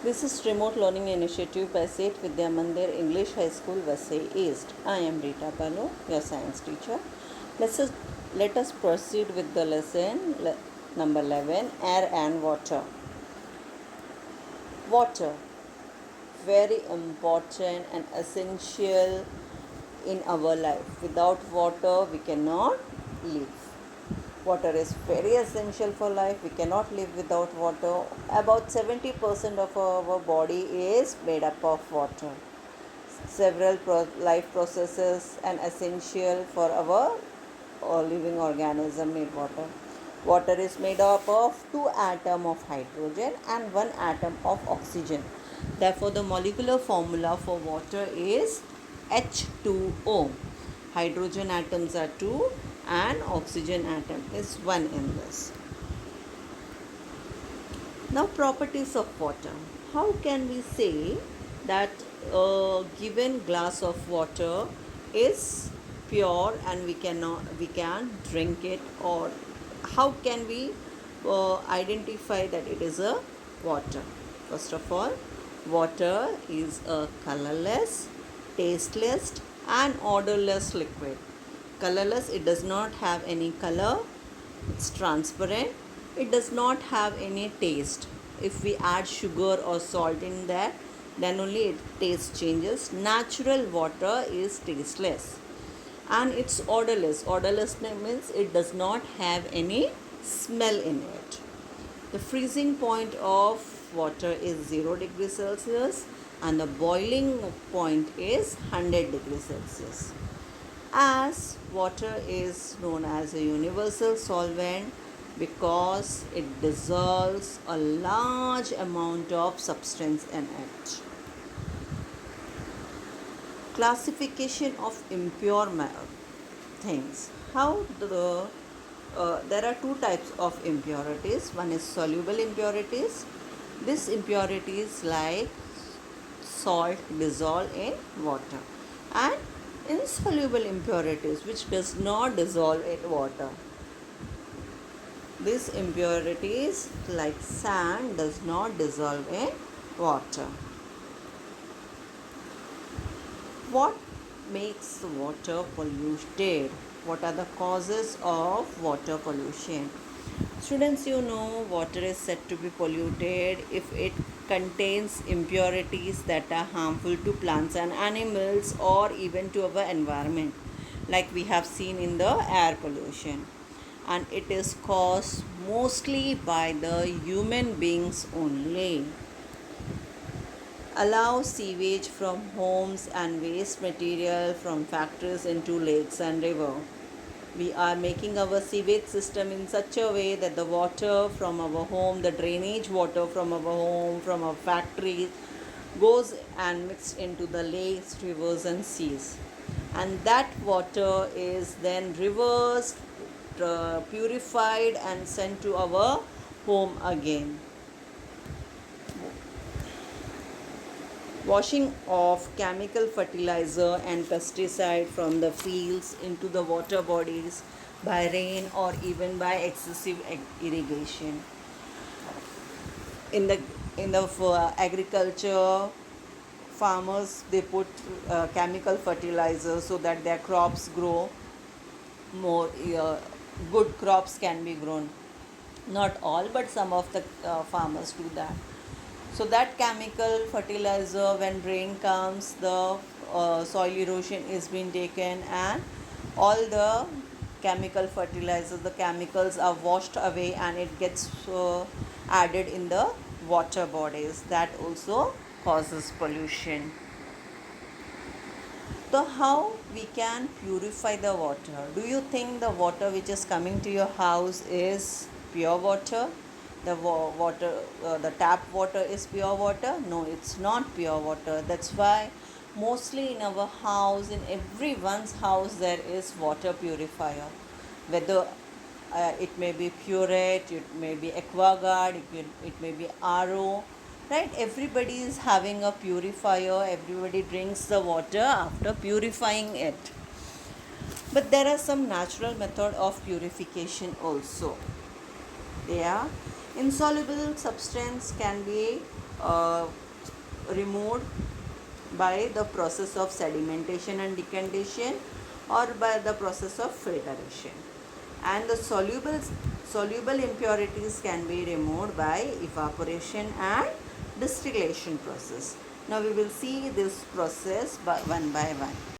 This is remote learning initiative by Seth Vidya Mandir English High School, Vasai East. I am Rita Palo, your science teacher. Let us proceed with the lesson number 11, Air and Water. Water, very important and essential in our life. Without water, we cannot live. Water is very essential for life. We cannot live without water. About 70% of our body is made up of water. Several life processes and essential for our living organism need water. Water is made up of 2 atoms of hydrogen and 1 atom of oxygen. Therefore, the molecular formula for water is H2O. Hydrogen atoms are 2 and oxygen atom is 1 in this. Now, properties of water. How can we say that a given glass of water is pure and we can drink it, or how can we identify that it is a water? First of all, water is a colorless, tasteless and odorless liquid. Colorless, it does not have any color, it's transparent, it does not have any taste. If we add sugar or salt in that, then only its taste changes. Natural water is tasteless and it's odorless. Odorless means it does not have any smell in it. The freezing point of water is 0 degrees Celsius and the boiling point is 100 degrees Celsius. As water is known as a universal solvent because it dissolves a large amount of substance in it. Classification of impure things. There are 2 types of impurities. One is soluble impurities. These impurities like salt dissolve in water, and insoluble impurities which does not dissolve in water. These impurities like sand does not dissolve in water. What makes water polluted? What are the causes of water pollution? Students, you know water is said to be polluted if it contains impurities that are harmful to plants and animals or even to our environment, like we have seen in the air pollution. And it is caused mostly by the human beings only. Allow sewage from homes and waste material from factories into lakes and river. We are making our sewage system in such a way that the water from our home, the drainage water from our home, from our factories, goes and mixed into the lakes, rivers and seas. And that water is then reversed, purified and sent to our home again. Washing of chemical fertilizer and pesticide from the fields into the water bodies by rain or even by excessive irrigation. In the agriculture, farmers they put chemical fertilizer so that their crops grow more. Good crops can be grown. Not all, but some of the farmers do that. So that chemical fertilizer, when rain comes, the soil erosion is being taken and all the chemical fertilizers, the chemicals are washed away and it gets added in the water bodies. That also causes pollution. So how we can purify the water? Do you think the water which is coming to your house is pure water? The tap water is pure water? No, it's not pure water. That's why mostly in our house, in everyone's house, there is water purifier. Whether it may be Pureit, it may be Aquaguard, it may be RO, right? Everybody is having a purifier. Everybody drinks the water after purifying it. But there are some natural method of purification also. Insoluble substance can be uh, removed by the process of sedimentation and decantation or by the process of filtration, and the soluble impurities can be removed by evaporation and distillation process. Now we will see this process one by one.